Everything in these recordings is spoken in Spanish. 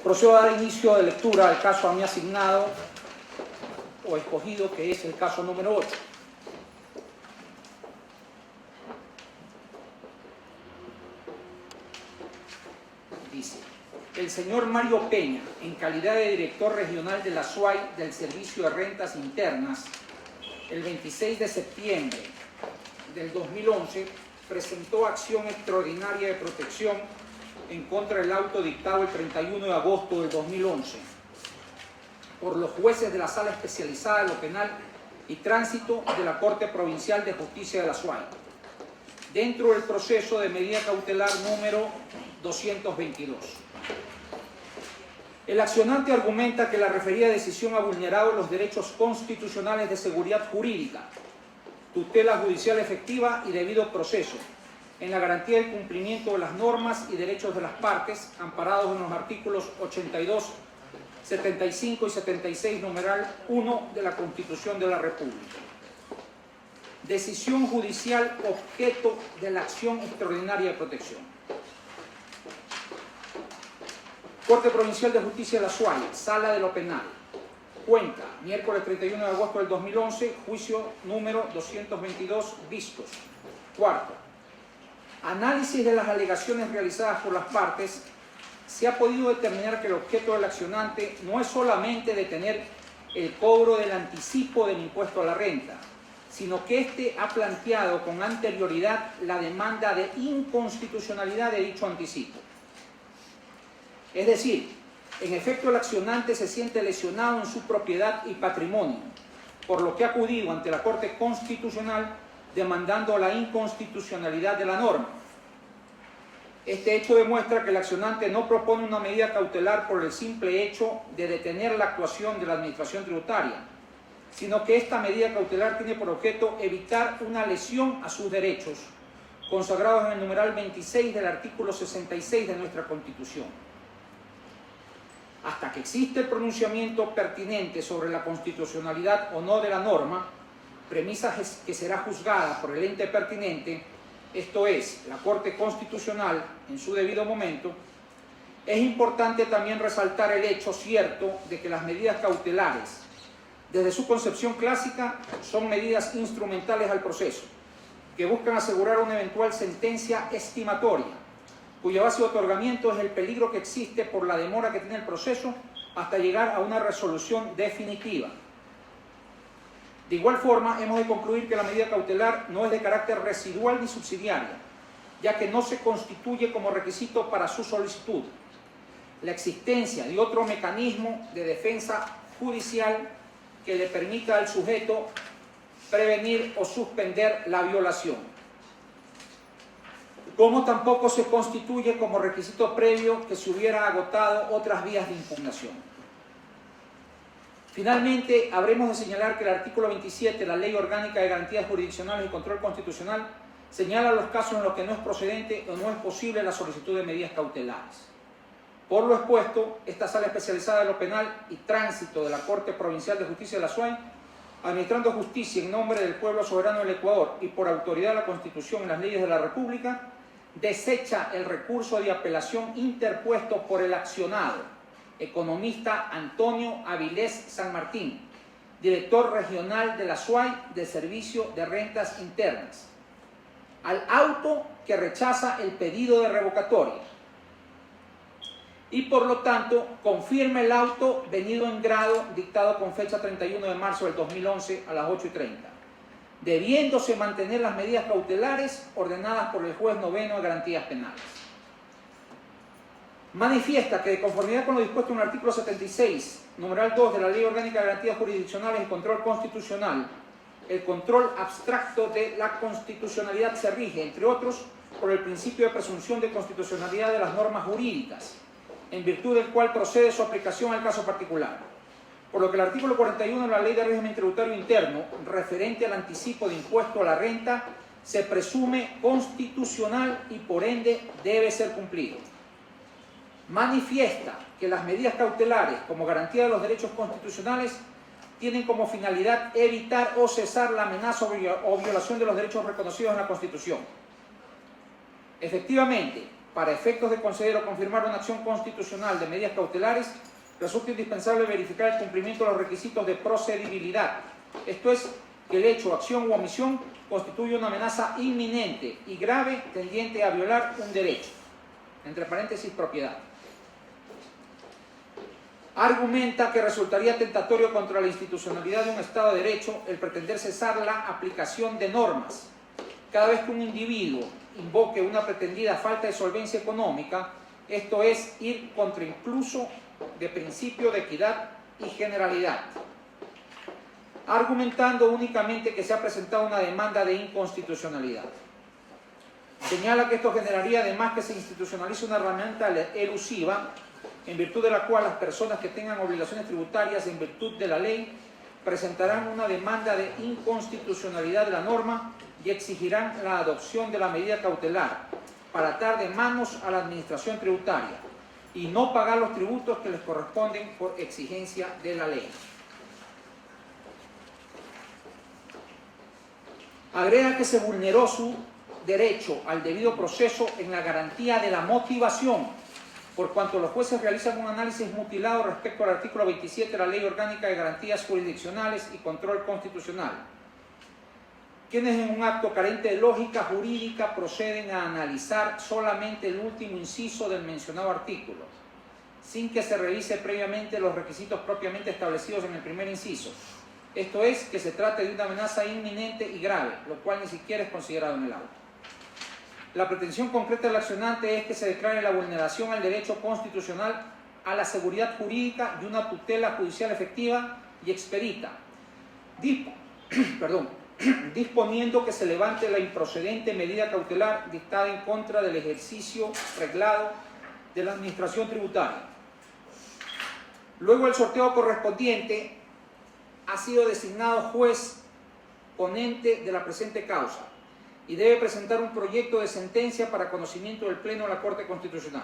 Procedo a dar inicio de lectura al caso a mí asignado o escogido, que es el caso número 8. Dice: el señor Mario Peña, en calidad de director regional de la SUAY del Servicio de Rentas Internas, el 26 de septiembre del 2011, presentó acción extraordinaria de protección en contra del auto dictado el 31 de agosto del 2011 por los jueces de la Sala Especializada de lo Penal y Tránsito de la Corte Provincial de Justicia de la SUAY, dentro del proceso de medida cautelar número 222. El accionante argumenta que la referida decisión ha vulnerado los derechos constitucionales de seguridad jurídica, tutela judicial efectiva y debido proceso, en la garantía del cumplimiento de las normas y derechos de las partes, amparados en los artículos 82, 75 y 76, numeral 1 de la Constitución de la República. Decisión judicial objeto de la acción extraordinaria de protección. Corte Provincial de Justicia de la SUAY, Sala de lo Penal. Cuenca, miércoles 31 de agosto del 2011, juicio número 222, vistos. Cuarto, análisis de las alegaciones realizadas por las partes. Se ha podido determinar que el objeto del accionante no es solamente detener el cobro del anticipo del impuesto a la renta, sino que éste ha planteado con anterioridad la demanda de inconstitucionalidad de dicho anticipo. Es decir, en efecto el accionante se siente lesionado en su propiedad y patrimonio, por lo que ha acudido ante la Corte Constitucional demandando la inconstitucionalidad de la norma. Este hecho demuestra que el accionante no propone una medida cautelar por el simple hecho de detener la actuación de la Administración Tributaria, sino que esta medida cautelar tiene por objeto evitar una lesión a sus derechos, consagrados en el numeral 26 del artículo 66 de nuestra Constitución. Hasta que existe el pronunciamiento pertinente sobre la constitucionalidad o no de la norma, premisa que será juzgada por el ente pertinente, esto es, la Corte Constitucional, en su debido momento, es importante también resaltar el hecho cierto de que las medidas cautelares, desde su concepción clásica, son medidas instrumentales al proceso, que buscan asegurar una eventual sentencia estimatoria, cuya base de otorgamiento es el peligro que existe por la demora que tiene el proceso hasta llegar a una resolución definitiva. De igual forma, hemos de concluir que la medida cautelar no es de carácter residual ni subsidiaria, ya que no se constituye como requisito para su solicitud la existencia de otro mecanismo de defensa judicial que le permita al sujeto prevenir o suspender la violación, como tampoco se constituye como requisito previo que se hubiera agotado otras vías de impugnación. Finalmente, habremos de señalar que el artículo 27 de la Ley Orgánica de Garantías Jurisdiccionales y Control Constitucional señala los casos en los que no es procedente o no es posible la solicitud de medidas cautelares. Por lo expuesto, esta Sala Especializada de lo Penal y Tránsito de la Corte Provincial de Justicia de la SUAY, administrando justicia en nombre del pueblo soberano del Ecuador y por autoridad de la Constitución y las leyes de la República, desecha el recurso de apelación interpuesto por el accionado, economista Antonio Avilés San Martín, director regional de la SUAY del Servicio de Rentas Internas, al auto que rechaza el pedido de revocatoria y por lo tanto confirma el auto venido en grado dictado con fecha 31 de marzo del 2011 a las 8:30, debiéndose mantener las medidas cautelares ordenadas por el juez noveno de garantías penales. Manifiesta que de conformidad con lo dispuesto en el artículo 76, numeral 2 de la Ley Orgánica de Garantías Jurisdiccionales y Control Constitucional, el control abstracto de la constitucionalidad se rige, entre otros, por el principio de presunción de constitucionalidad de las normas jurídicas, en virtud del cual procede su aplicación al caso particular. Por lo que el artículo 41 de la Ley de Régimen Tributario Interno, referente al anticipo de impuesto a la renta, se presume constitucional y por ende debe ser cumplido. Manifiesta que las medidas cautelares como garantía de los derechos constitucionales tienen como finalidad evitar o cesar la amenaza o violación de los derechos reconocidos en la Constitución. Efectivamente, para efectos de conceder o confirmar una acción constitucional de medidas cautelares, resulta indispensable verificar el cumplimiento de los requisitos de procedibilidad. Esto es, que el hecho, acción u omisión constituye una amenaza inminente y grave tendiente a violar un derecho, entre paréntesis, propiedad. Argumenta que resultaría tentatorio contra la institucionalidad de un Estado de Derecho el pretender cesar la aplicación de normas. Cada vez que un individuo invoque una pretendida falta de solvencia económica, esto es, ir contra incluso de principio de equidad y generalidad, argumentando únicamente que se ha presentado una demanda de inconstitucionalidad. Señala que esto generaría además que se institucionalice una herramienta elusiva, en virtud de la cual las personas que tengan obligaciones tributarias en virtud de la ley presentarán una demanda de inconstitucionalidad de la norma y exigirán la adopción de la medida cautelar para atar de manos a la administración tributaria y no pagar los tributos que les corresponden por exigencia de la ley. Agrega que se vulneró su derecho al debido proceso en la garantía de la motivación, por cuanto los jueces realizan un análisis mutilado respecto al artículo 27 de la Ley Orgánica de Garantías Jurisdiccionales y Control Constitucional, quienes en un acto carente de lógica jurídica proceden a analizar solamente el último inciso del mencionado artículo, sin que se revise previamente los requisitos propiamente establecidos en el primer inciso. Esto es, que se trate de una amenaza inminente y grave, lo cual ni siquiera es considerado en el auto. La pretensión concreta del accionante es que se declare la vulneración al derecho constitucional a la seguridad jurídica y una tutela judicial efectiva y expedita, disponiendo que se levante la improcedente medida cautelar dictada en contra del ejercicio reglado de la administración tributaria. Luego el sorteo correspondiente ha sido designado juez ponente de la presente causa y debe presentar un proyecto de sentencia para conocimiento del Pleno de la Corte Constitucional.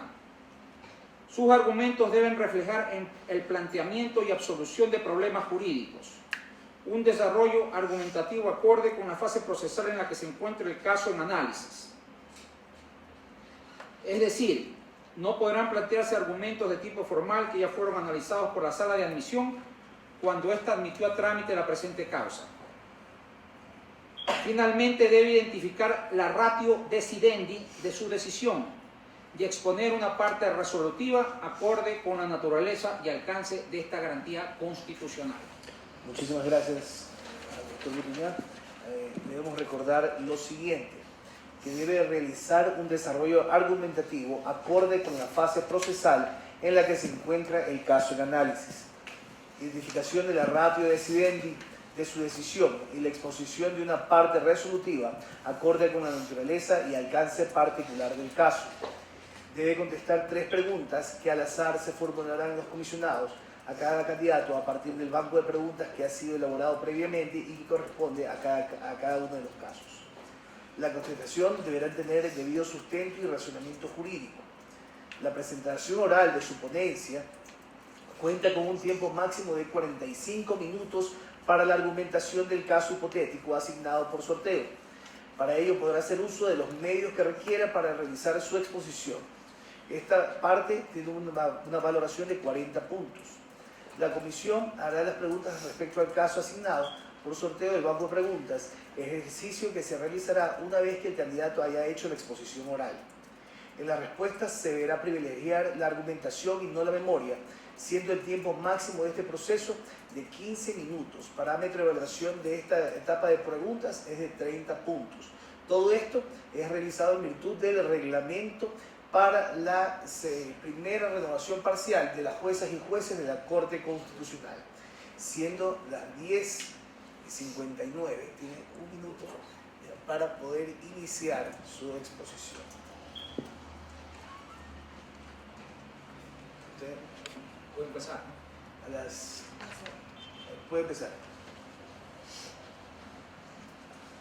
Sus argumentos deben reflejar en el planteamiento y absolución de problemas jurídicos, un desarrollo argumentativo acorde con la fase procesal en la que se encuentra el caso en análisis. Es decir, no podrán plantearse argumentos de tipo formal que ya fueron analizados por la Sala de Admisión cuando ésta admitió a trámite la presente causa. Finalmente, debe identificar la ratio decidendi de su decisión y exponer una parte resolutiva acorde con la naturaleza y alcance de esta garantía constitucional. Muchísimas gracias, doctor Gutiñán. Debemos recordar lo siguiente, que debe realizar un desarrollo argumentativo acorde con la fase procesal en la que se encuentra el caso en análisis. Identificación de la ratio decidendi de su decisión y la exposición de una parte resolutiva acorde con la naturaleza y alcance particular del caso. Debe contestar 3 preguntas que al azar se formularán los comisionados a cada candidato a partir del banco de preguntas que ha sido elaborado previamente y que corresponde a cada uno de los casos. La contestación deberá tener el debido sustento y razonamiento jurídico. La presentación oral de su ponencia cuenta con un tiempo máximo de 45 minutos para la argumentación del caso hipotético asignado por sorteo. Para ello podrá hacer uso de los medios que requiera para realizar su exposición. Esta parte tiene una valoración de 40 puntos. La comisión hará las preguntas respecto al caso asignado por sorteo del banco de preguntas, ejercicio que se realizará una vez que el candidato haya hecho la exposición oral. En las respuestas se deberá privilegiar la argumentación y no la memoria, siendo el tiempo máximo de este proceso de 15 minutos. Parámetro de evaluación de esta etapa de preguntas es de 30 puntos. Todo esto es realizado en virtud del reglamento para la primera renovación parcial de las juezas y jueces de la Corte Constitucional, siendo las 10:59. Tiene un minuto para poder iniciar su exposición. Puede empezar. Puede empezar.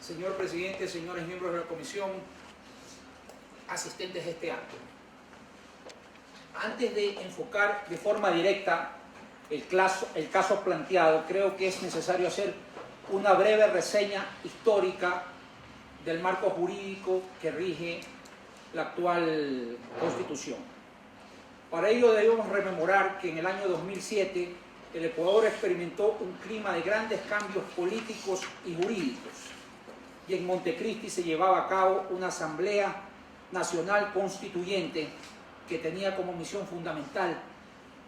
Señor presidente, señores miembros de la comisión, asistentes de este acto. Antes de enfocar de forma directa el caso planteado, creo que es necesario hacer una breve reseña histórica del marco jurídico que rige la actual Constitución. Para ello debemos rememorar que en el año 2007 el Ecuador experimentó un clima de grandes cambios políticos y jurídicos, y en Montecristi se llevaba a cabo una Asamblea Nacional Constituyente que tenía como misión fundamental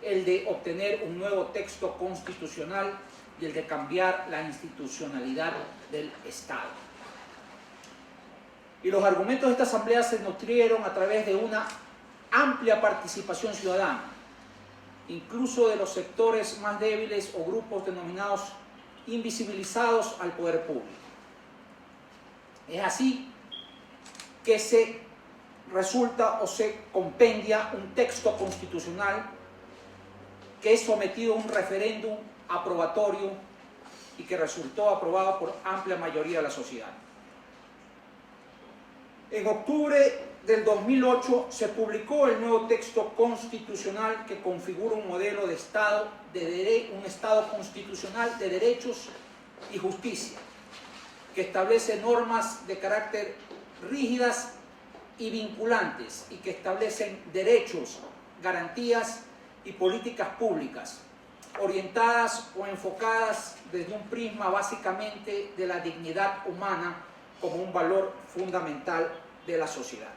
el de obtener un nuevo texto constitucional y el de cambiar la institucionalidad del Estado. Y los argumentos de esta asamblea se nutrieron a través de una amplia participación ciudadana, incluso de los sectores más débiles o grupos denominados invisibilizados al poder público. Es así que se resulta o se compendia un texto constitucional que es sometido a un referéndum aprobatorio y que resultó aprobado por amplia mayoría de la sociedad. En octubre del 2008 se publicó el nuevo texto constitucional que configura un modelo de Estado, un Estado constitucional de derechos y justicia, que establece normas de carácter rígidas y vinculantes y que establecen derechos, garantías y políticas públicas orientadas o enfocadas desde un prisma básicamente de la dignidad humana como un valor fundamental de la sociedad.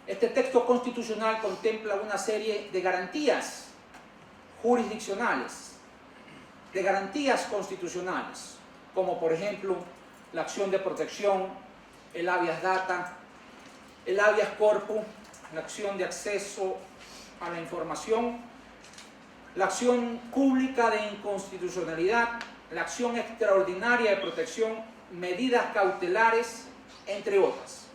Este texto constitucional contempla una serie de garantías jurisdiccionales, de garantías constitucionales, como por ejemplo la acción de protección, el habeas data, el habeas corpus, la acción de acceso a la información, la acción pública de inconstitucionalidad, la acción extraordinaria de protección, medidas cautelares, entre otras.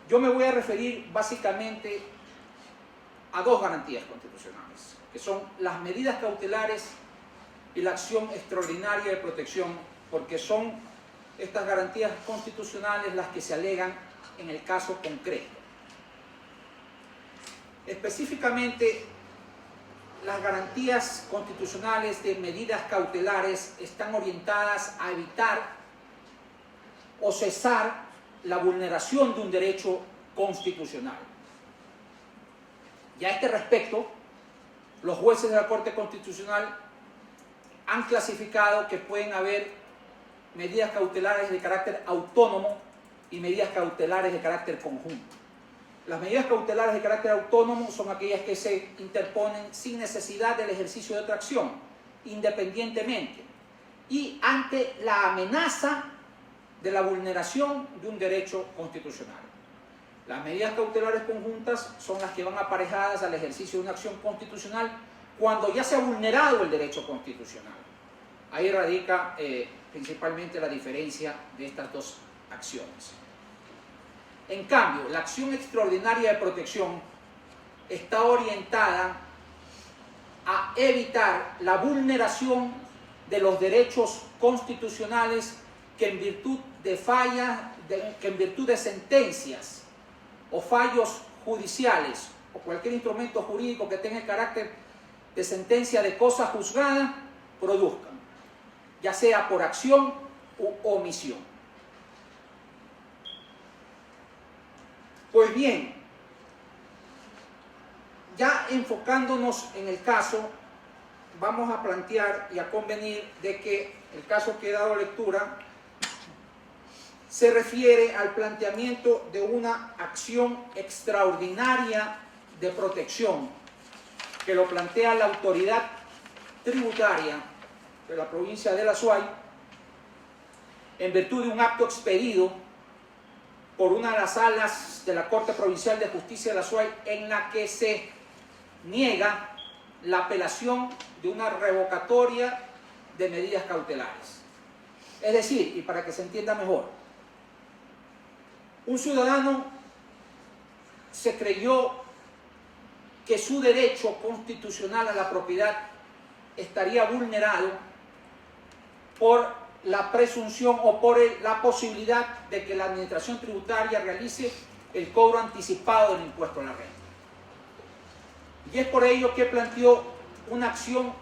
Yo me voy a referir básicamente a dos garantías constitucionales, que son las medidas cautelares y la acción extraordinaria de protección, porque son estas garantías constitucionales las que se alegan en el caso concreto. Específicamente, las garantías constitucionales de medidas cautelares están orientadas a evitar o cesar la vulneración de un derecho constitucional. Y a este respecto, los jueces de la Corte Constitucional han clasificado que pueden haber medidas cautelares de carácter autónomo y medidas cautelares de carácter conjunto. Las medidas cautelares de carácter autónomo son aquellas que se interponen sin necesidad del ejercicio de otra acción, independientemente, y ante la amenaza de la vulneración de un derecho constitucional. Las medidas cautelares conjuntas son las que van aparejadas al ejercicio de una acción constitucional cuando ya se ha vulnerado el derecho constitucional. Ahí radica principalmente la diferencia de estas dos acciones. En cambio, la acción extraordinaria de protección está orientada a evitar la vulneración de los derechos constitucionales que en virtud de sentencias o fallos judiciales o cualquier instrumento jurídico que tenga el carácter de sentencia de cosa juzgada produzcan, ya sea por acción u omisión. Pues bien, ya enfocándonos en el caso, vamos a plantear y a convenir de que el caso que he dado lectura se refiere al planteamiento de una acción extraordinaria de protección que lo plantea la autoridad tributaria de la provincia de La Suay en virtud de un acto expedido por una de las salas de la Corte Provincial de Justicia de La Suay en la que se niega la apelación de una revocatoria de medidas cautelares. Es decir, y para que se entienda mejor, un ciudadano se creyó que su derecho constitucional a la propiedad estaría vulnerado por la presunción o por la posibilidad de que la administración tributaria realice el cobro anticipado del impuesto a la renta. Y es por ello que planteó una acción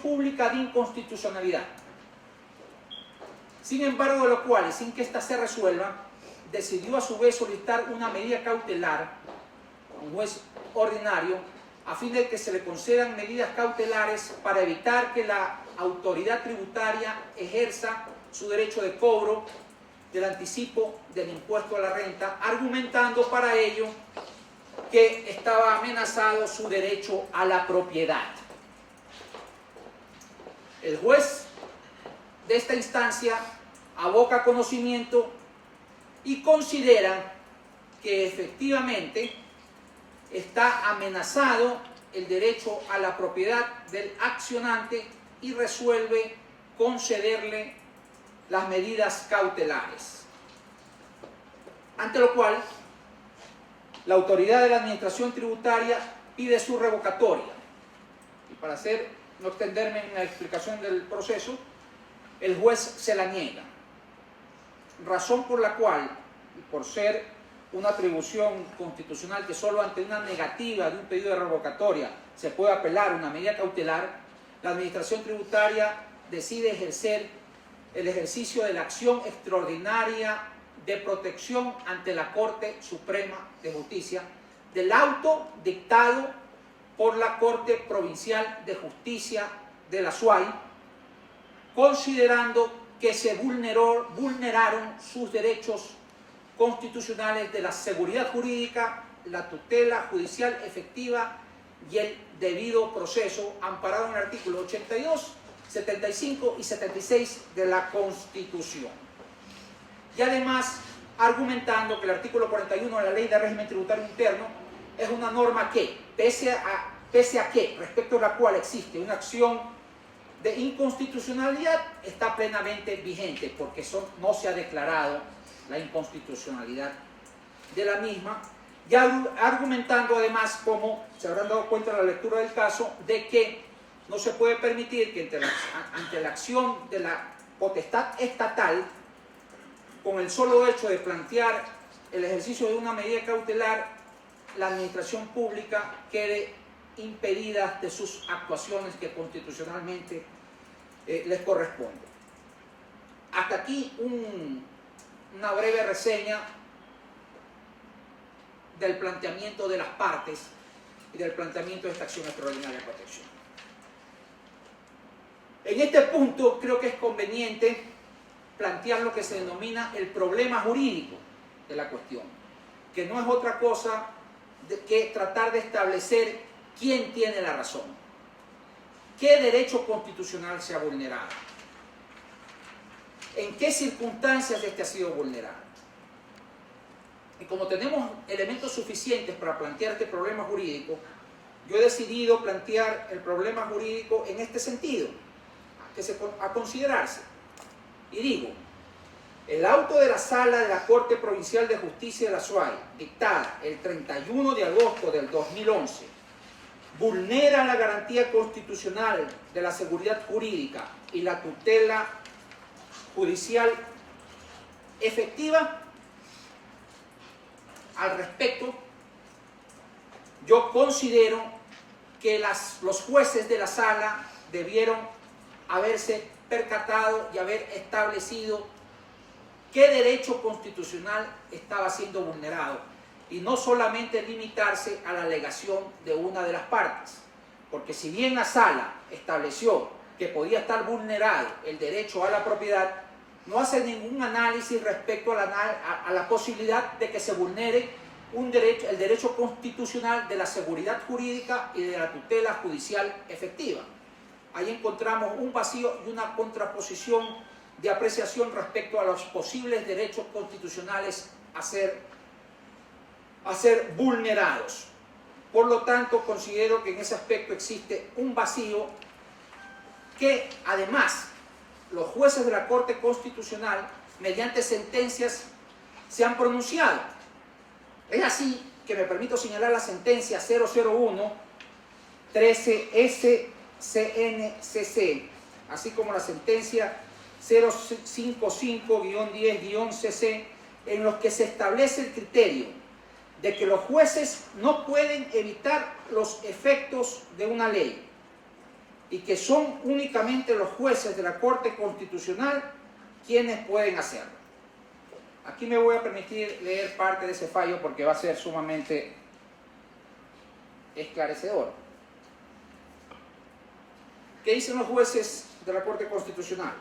pública de inconstitucionalidad. Sin embargo, de lo cual, sin que ésta se resuelva, decidió a su vez solicitar una medida cautelar a un juez ordinario a fin de que se le concedan medidas cautelares para evitar que la autoridad tributaria ejerza su derecho de cobro del anticipo del impuesto a la renta, argumentando para ello que estaba amenazado su derecho a la propiedad. El juez de esta instancia aboca conocimiento y considera que efectivamente está amenazado el derecho a la propiedad del accionante y resuelve concederle las medidas cautelares. Ante lo cual, la autoridad de la administración tributaria pide su revocatoria. Y para no extenderme en la explicación del proceso, el juez se la niega. Razón por la cual, y por ser una atribución constitucional que solo ante una negativa de un pedido de revocatoria se puede apelar una medida cautelar, la administración tributaria decide ejercer el ejercicio de la acción extraordinaria de protección ante la Corte Suprema de Justicia del auto dictado por la Corte Provincial de Justicia de la SUAY, considerando que se vulneraron sus derechos constitucionales de la seguridad jurídica, la tutela judicial efectiva y el debido proceso, amparado en el artículo 82, 75 y 76 de la Constitución. Y además, argumentando que el artículo 41 de la Ley de Régimen Tributario Interno es una norma que, pese a que, respecto a la cual existe una acción de inconstitucionalidad, está plenamente vigente, porque no se ha declarado la inconstitucionalidad de la misma, y argumentando además, como se habrán dado cuenta en la lectura del caso, de que no se puede permitir que ante la acción de la potestad estatal, con el solo hecho de plantear el ejercicio de una medida cautelar, la administración pública quede impedida de sus actuaciones que constitucionalmente les corresponden. Hasta aquí una breve reseña del planteamiento de las partes y del planteamiento de esta acción extraordinaria de protección. En este punto creo que es conveniente plantear lo que se denomina el problema jurídico de la cuestión, que no es otra cosa que tratar de establecer quién tiene la razón, qué derecho constitucional se ha vulnerado, en qué circunstancias este ha sido vulnerado. Y como tenemos elementos suficientes para plantear este problema jurídico, yo he decidido plantear el problema jurídico en este sentido, a considerarse. Y digo, el auto de la Sala de la Corte Provincial de Justicia de la SUAY, dictada el 31 de agosto del 2011, vulnera la garantía constitucional de la seguridad jurídica y la tutela judicial efectiva. Al respecto, yo considero que los jueces de la sala debieron haberse percatado y haber establecido qué derecho constitucional estaba siendo vulnerado y no solamente limitarse a la alegación de una de las partes, porque si bien la sala estableció que podía estar vulnerado el derecho a la propiedad, no hace ningún análisis respecto a la posibilidad de que se vulnere el derecho constitucional de la seguridad jurídica y de la tutela judicial efectiva. Ahí encontramos un vacío y una contraposición de apreciación respecto a los posibles derechos constitucionales a ser vulnerados. Por lo tanto, considero que en ese aspecto existe un vacío que además los jueces de la Corte Constitucional, mediante sentencias, se han pronunciado. Es así que me permito señalar la sentencia 001-13-SCNCC, así como la sentencia 055-10-CC, en los que se establece el criterio de que los jueces no pueden evitar los efectos de una ley y que son únicamente los jueces de la Corte Constitucional ¿quiénes pueden hacerlo? Aquí me voy a permitir leer parte de ese fallo porque va a ser sumamente esclarecedor. ¿Qué dicen los jueces de la Corte Constitucional?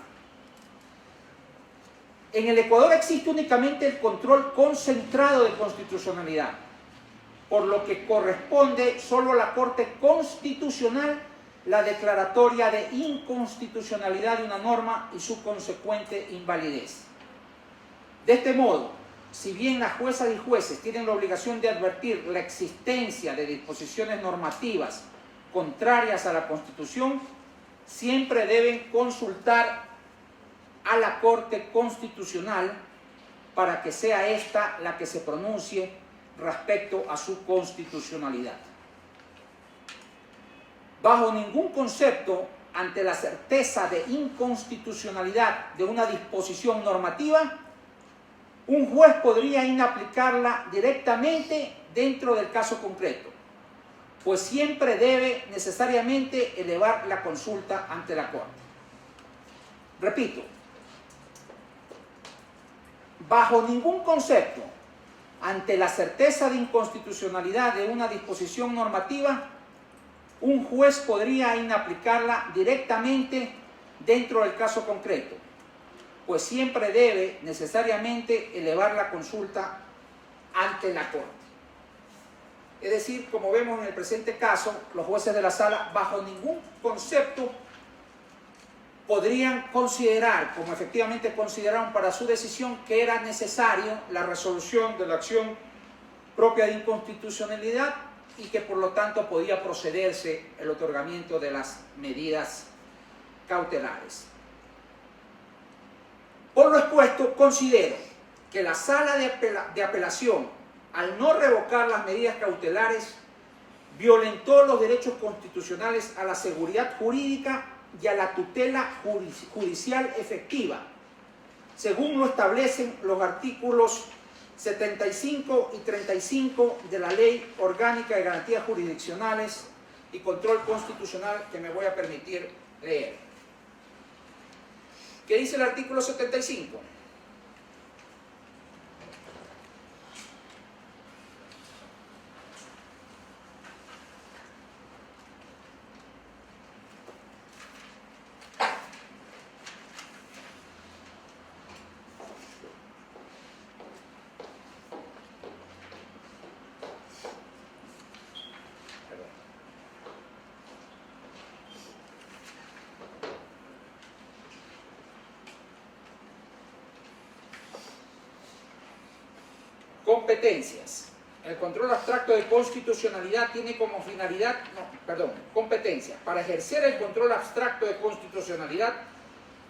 En el Ecuador existe únicamente el control concentrado de constitucionalidad, por lo que corresponde solo a la Corte Constitucional la declaratoria de inconstitucionalidad de una norma y su consecuente invalidez. De este modo, si bien las juezas y jueces tienen la obligación de advertir la existencia de disposiciones normativas contrarias a la Constitución, siempre deben consultar a la Corte Constitucional para que sea esta la que se pronuncie respecto a su constitucionalidad. Bajo ningún concepto, ante la certeza de inconstitucionalidad de una disposición normativa, un juez podría inaplicarla directamente dentro del caso concreto, pues siempre debe necesariamente elevar la consulta ante la Corte. Repito, bajo ningún concepto, ante la certeza de inconstitucionalidad de una disposición normativa, un juez podría inaplicarla directamente dentro del caso concreto, pues siempre debe necesariamente elevar la consulta ante la Corte. Es decir, como vemos en el presente caso, los jueces de la sala bajo ningún concepto podrían considerar, como efectivamente consideraron para su decisión, que era necesario la resolución de la acción propia de inconstitucionalidad y que por lo tanto podía procederse el otorgamiento de las medidas cautelares. Por lo expuesto, considero que la sala de apelación, al no revocar las medidas cautelares, violentó los derechos constitucionales a la seguridad jurídica y a la tutela judicial efectiva, según lo establecen los artículos 75 y 35 de la Ley Orgánica de Garantías Jurisdiccionales y Control Constitucional, que me voy a permitir leer. ¿Qué dice el artículo 75? Competencias. El control abstracto de constitucionalidad tiene como finalidad, competencia. Para ejercer el control abstracto de constitucionalidad,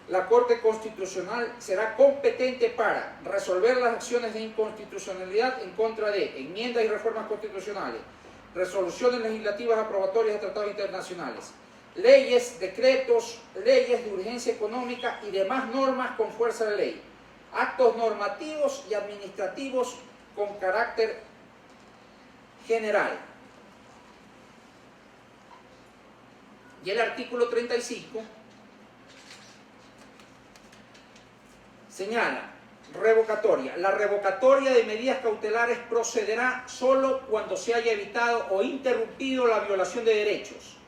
la Corte Constitucional será competente para resolver las acciones de inconstitucionalidad en contra de enmiendas y reformas constitucionales, resoluciones legislativas aprobatorias de tratados internacionales, leyes, decretos, leyes de urgencia económica y demás normas con fuerza de ley, actos normativos y administrativos con carácter general. Y el artículo 35 señala, revocatoria. La revocatoria de medidas cautelares procederá solo cuando se haya evitado o interrumpido la violación de derechos,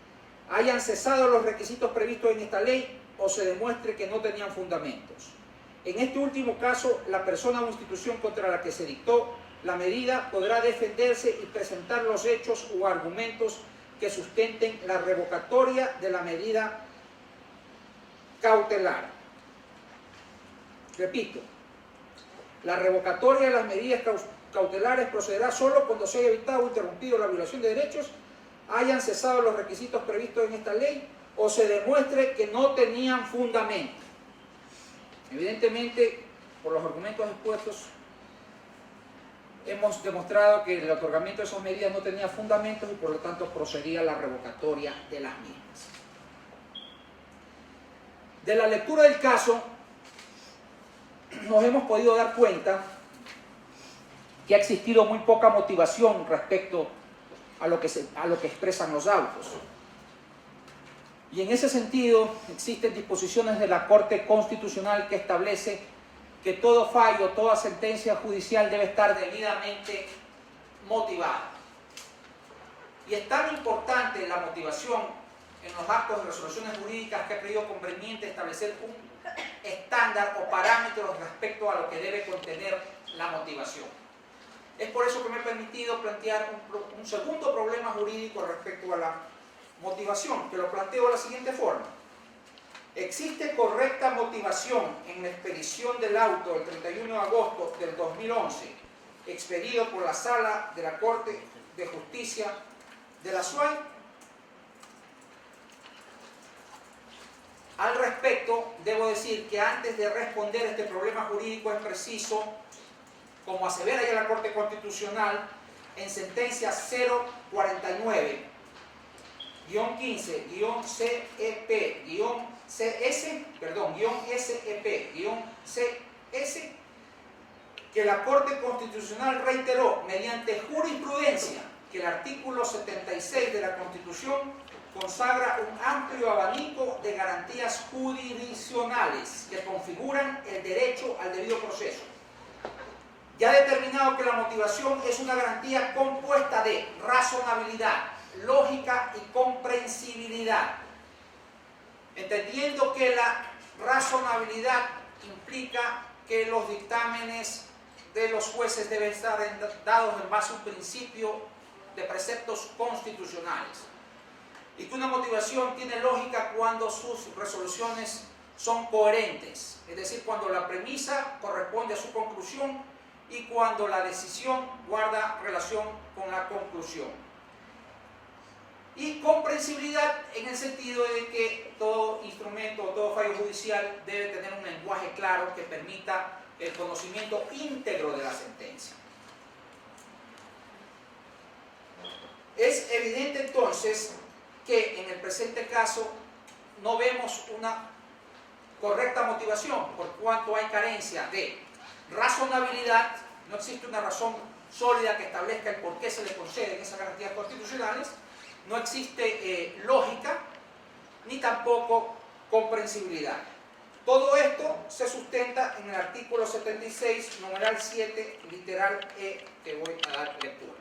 hayan cesado los requisitos previstos en esta ley o se demuestre que no tenían fundamentos. En este último caso, la persona o institución contra la que se dictó la medida podrá defenderse y presentar los hechos o argumentos que sustenten la revocatoria de la medida cautelar. Repito, la revocatoria de las medidas cautelares procederá solo cuando se haya evitado o interrumpido la violación de derechos, hayan cesado los requisitos previstos en esta ley o se demuestre que no tenían fundamento. Evidentemente, por los argumentos expuestos, hemos demostrado que el otorgamiento de esas medidas no tenía fundamentos y por lo tanto procedía la revocatoria de las mismas. De la lectura del caso, nos hemos podido dar cuenta que ha existido muy poca motivación respecto a lo que expresan los autos. Y en ese sentido existen disposiciones de la Corte Constitucional que establece que todo fallo, toda sentencia judicial debe estar debidamente motivada. Y es tan importante la motivación en los actos de resoluciones jurídicas que ha creído conveniente establecer un estándar o parámetros respecto a lo que debe contener la motivación. Es por eso que me he permitido plantear un segundo problema jurídico respecto a la motivación, que lo planteo de la siguiente forma. ¿Existe correcta motivación en la expedición del auto del 31 de agosto del 2011, expedido por la Sala de la Corte de Justicia de la SUAY? Al respecto, debo decir que antes de responder este problema jurídico es preciso, como asevera ya la Corte Constitucional en sentencia 049-15-CEP-SEP-CS, que la Corte Constitucional reiteró mediante jurisprudencia que el artículo 76 de la Constitución consagra un amplio abanico de garantías jurisdiccionales que configuran el derecho al debido proceso. Ya determinado que la motivación es una garantía compuesta de razonabilidad, lógica y comprensibilidad, entendiendo que la razonabilidad implica que los dictámenes de los jueces deben estar dados en base a un principio de preceptos constitucionales, y que una motivación tiene lógica cuando sus resoluciones son coherentes, es decir, cuando la premisa corresponde a su conclusión y cuando la decisión guarda relación con la conclusión. Y comprensibilidad en el sentido de que todo instrumento o todo fallo judicial debe tener un lenguaje claro que permita el conocimiento íntegro de la sentencia. Es evidente entonces que en el presente caso no vemos una correcta motivación por cuanto hay carencia de razonabilidad, no existe una razón sólida que establezca el por qué se le conceden esas garantías constitucionales, no existe lógica, ni tampoco comprensibilidad. Todo esto se sustenta en el artículo 76, numeral 7, literal E, que voy a dar lectura.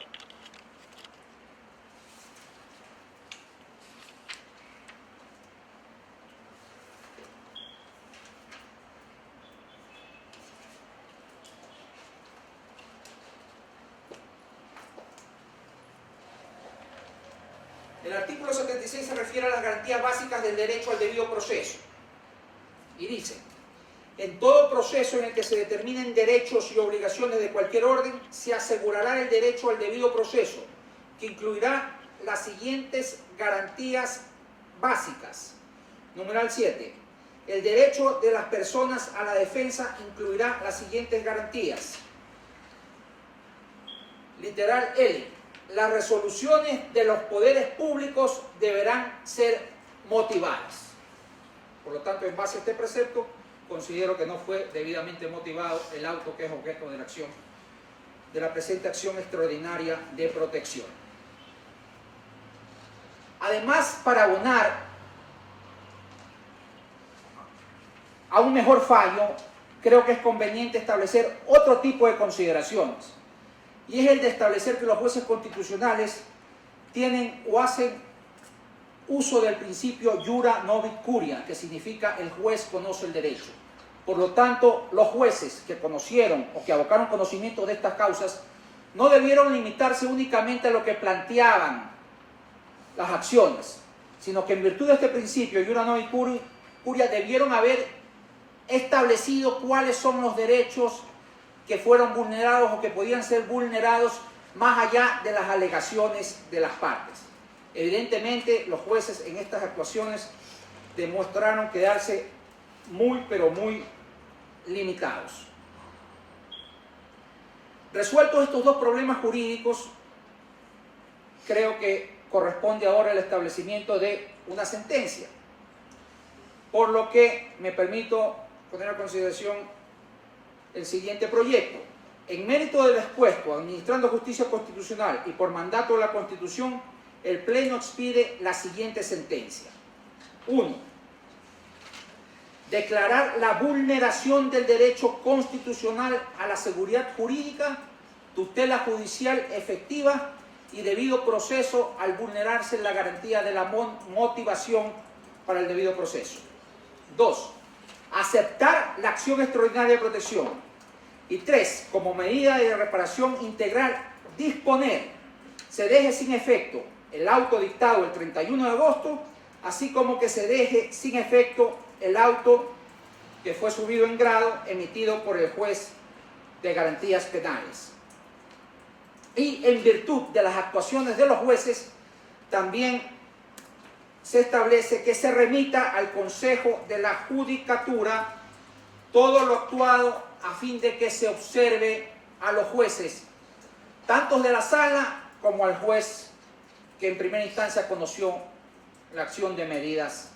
El artículo 76 se refiere a las garantías básicas del derecho al debido proceso. Y dice, en todo proceso en el que se determinen derechos y obligaciones de cualquier orden, se asegurará el derecho al debido proceso, que incluirá las siguientes garantías básicas. Numeral 7. El derecho de las personas a la defensa incluirá las siguientes garantías. Literal L. Las resoluciones de los poderes públicos deberán ser motivadas. Por lo tanto, en base a este precepto, considero que no fue debidamente motivado el auto que es objeto de la acción, de la presente acción extraordinaria de protección. Además, para abonar a un mejor fallo, creo que es conveniente establecer otro tipo de consideraciones. Y es el de establecer que los jueces constitucionales tienen o hacen uso del principio iura novit curia, que significa el juez conoce el derecho. Por lo tanto, los jueces que conocieron o que abocaron conocimiento de estas causas no debieron limitarse únicamente a lo que planteaban las acciones, sino que en virtud de este principio iura novit curia debieron haber establecido cuáles son los derechos que fueron vulnerados o que podían ser vulnerados más allá de las alegaciones de las partes. Evidentemente, los jueces en estas actuaciones demostraron quedarse muy, pero muy limitados. Resueltos estos dos problemas jurídicos, creo que corresponde ahora el establecimiento de una sentencia, por lo que me permito poner a consideración el siguiente proyecto. En mérito del expuesto, administrando justicia constitucional y por mandato de la Constitución, el Pleno expide la siguiente sentencia. 1. Declarar la vulneración del derecho constitucional a la seguridad jurídica, tutela judicial efectiva y debido proceso al vulnerarse la garantía de la motivación para el debido proceso. 2. Aceptar la acción extraordinaria de protección. Y 3. Como medida de reparación integral, disponer se deje sin efecto el auto dictado el 31 de agosto, así como que se deje sin efecto el auto que fue subido en grado emitido por el juez de garantías penales. Y en virtud de las actuaciones de los jueces, también se establece que se remita al Consejo de la Judicatura todo lo actuado a fin de que se observe a los jueces, tanto de la sala como al juez que en primera instancia conoció la acción de medidas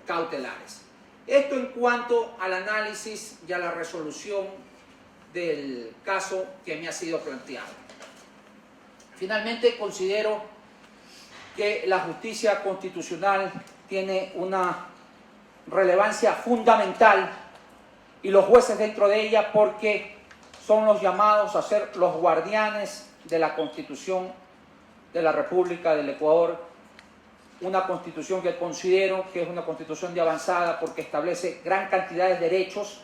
cautelares. Esto en cuanto al análisis y a la resolución del caso que me ha sido planteado. Finalmente, considero que la justicia constitucional tiene una relevancia fundamental y los jueces dentro de ella, porque son los llamados a ser los guardianes de la Constitución de la República del Ecuador, una constitución que considero que es una constitución de avanzada porque establece gran cantidad de derechos,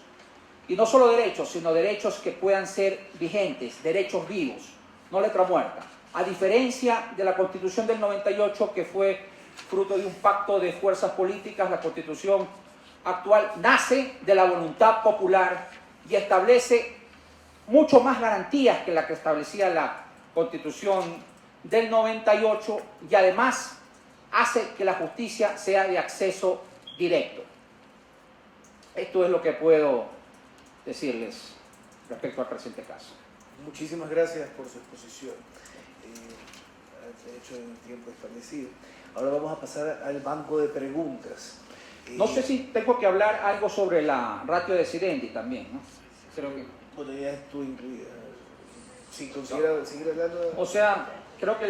y no solo derechos, sino derechos que puedan ser vigentes, derechos vivos, no letra muerta. A diferencia de la Constitución del 98, que fue fruto de un pacto de fuerzas políticas, la Constitución actual nace de la voluntad popular y establece mucho más garantías que la que establecía la Constitución del 98 y además hace que la justicia sea de acceso directo. Esto es lo que puedo decirles respecto al presente caso. Muchísimas gracias por su exposición, hecho en el tiempo establecido. Ahora vamos a pasar al banco de preguntas. No sé si tengo que hablar algo sobre la ratio decidendi también, ¿no? Creo que... Bueno, ya estuvo incluida. Si considera seguir hablando... O sea, creo que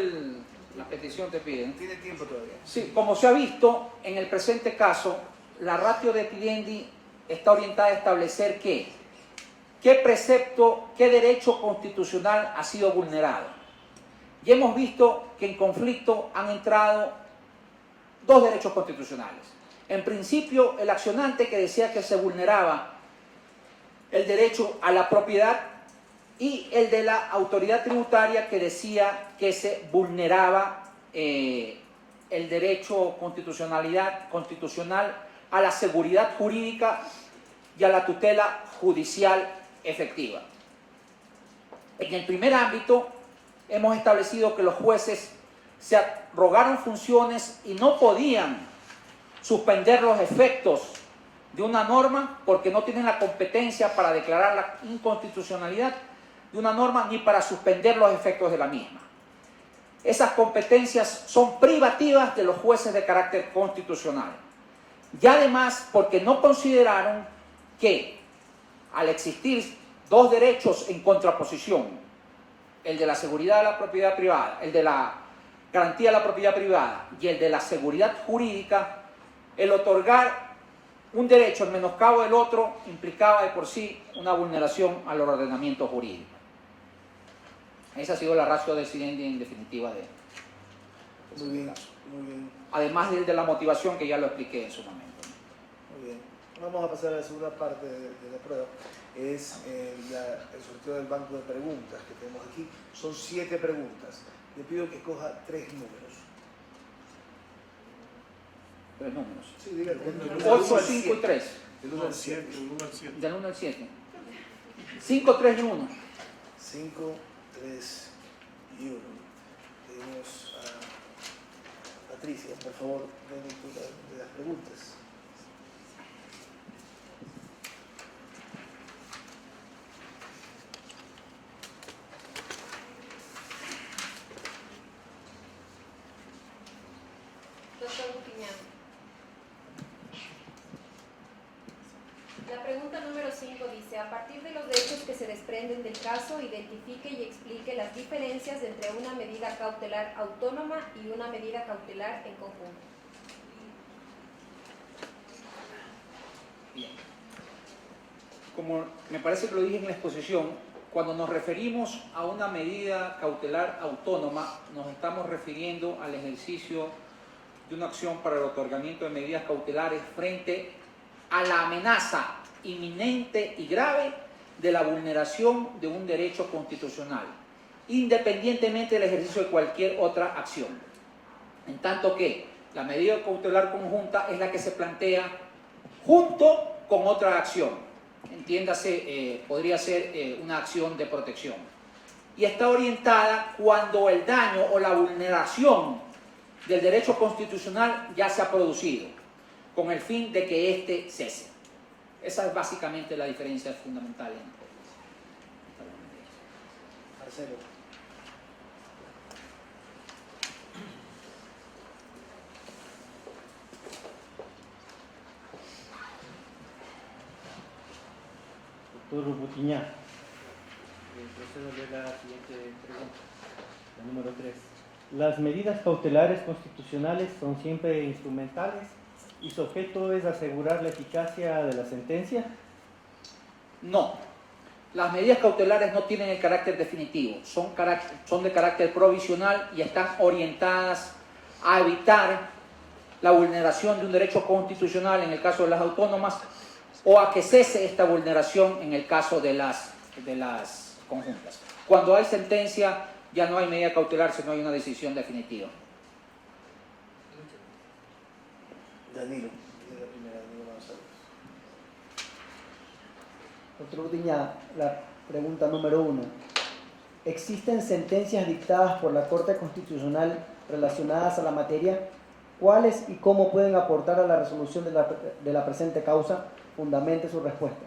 la petición te pide, ¿no? Tiene tiempo todavía. Sí, como se ha visto en el presente caso, la ratio decidendi está orientada a establecer qué precepto, qué derecho constitucional ha sido vulnerado. Y hemos visto que en conflicto han entrado dos derechos constitucionales. En principio, el accionante que decía que se vulneraba el derecho a la propiedad y el de la autoridad tributaria que decía que se vulneraba el derecho constitucional a la seguridad jurídica y a la tutela judicial efectiva. En el primer ámbito, hemos establecido que los jueces se arrogaron funciones y no podían suspender los efectos de una norma porque no tienen la competencia para declarar la inconstitucionalidad de una norma ni para suspender los efectos de la misma. Esas competencias son privativas de los jueces de carácter constitucional. Y además porque no consideraron que al existir dos derechos en contraposición, el de la seguridad de la propiedad privada, el de la garantía de la propiedad privada y el de la seguridad jurídica, el otorgar un derecho en menoscabo del otro implicaba de por sí una vulneración al ordenamiento jurídico. Esa ha sido la ratio decidendi en definitiva de Muy bien, muy bien. Además del de la motivación que ya lo expliqué en su momento. Muy bien. Vamos a pasar a la segunda parte de la prueba. Es el sorteo del banco de preguntas que tenemos aquí. Son 7 preguntas. Le pido que escoja 3 números. 3 números. Sí, dígalo. 8, 5 y 3. Del 1 al 7. Del 1 al 7. 5, 3 y 1. 5, 3 y 1. Tenemos a Patricia, por favor, den lectura de las preguntas. Doctor Buquiñán. La pregunta número 5 dice: a partir de los hechos que se desprenden del caso, identifique y explique las diferencias entre una medida cautelar autónoma y una medida cautelar en conjunto. Bien. Como me parece que lo dije en la exposición, cuando nos referimos a una medida cautelar autónoma, nos estamos refiriendo al ejercicio de una acción para el otorgamiento de medidas cautelares frente a la amenaza inminente y grave de la vulneración de un derecho constitucional, independientemente del ejercicio de cualquier otra acción. En tanto que la medida cautelar conjunta es la que se plantea junto con otra acción. Entiéndase, podría ser una acción de protección. Y está orientada cuando el daño o la vulneración del derecho constitucional ya se ha producido, con el fin de que éste cese. Esa es básicamente la diferencia fundamental entre Marcelo. Doctor Butiñá, procedo a leer la siguiente pregunta, la número 3. ¿Las medidas cautelares constitucionales son siempre instrumentales y su objeto es asegurar la eficacia de la sentencia? No, las medidas cautelares no tienen el carácter definitivo, son de carácter provisional y están orientadas a evitar la vulneración de un derecho constitucional en el caso de las autónomas o a que cese esta vulneración en el caso de las conjuntas. Cuando hay sentencia ya no hay medida cautelar, sino hay una decisión definitiva. Danilo, es la primera, Danilo González. Doctor Butiñá, la pregunta número 1. ¿Existen sentencias dictadas por la Corte Constitucional relacionadas a la materia? ¿Cuáles y cómo pueden aportar a la resolución de la presente causa? Fundamente su respuesta.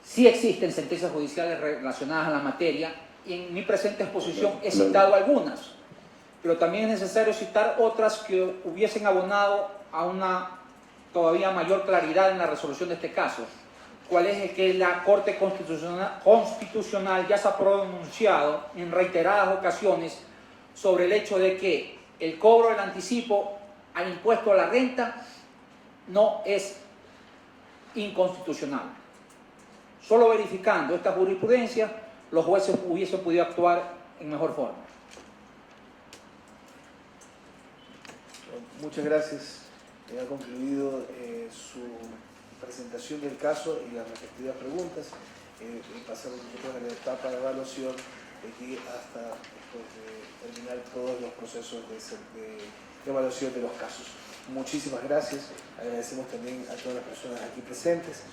Sí existen sentencias judiciales relacionadas a la materia y en mi presente exposición he citado algunas, pero también es necesario citar otras que hubiesen abonado a una todavía mayor claridad en la resolución de este caso. ¿Cuál es el que la Corte Constitucional ya se ha pronunciado en reiteradas ocasiones sobre el hecho de que el cobro del anticipo al impuesto a la renta no es inconstitucional? Solo verificando esta jurisprudencia, los jueces hubiesen podido actuar en mejor forma. Muchas gracias. Ha concluido su presentación del caso y las respectivas preguntas. Pasamos nosotros a la etapa de evaluación de aquí hasta después de terminar todos los procesos de evaluación de los casos. Muchísimas gracias. Agradecemos también a todas las personas aquí presentes.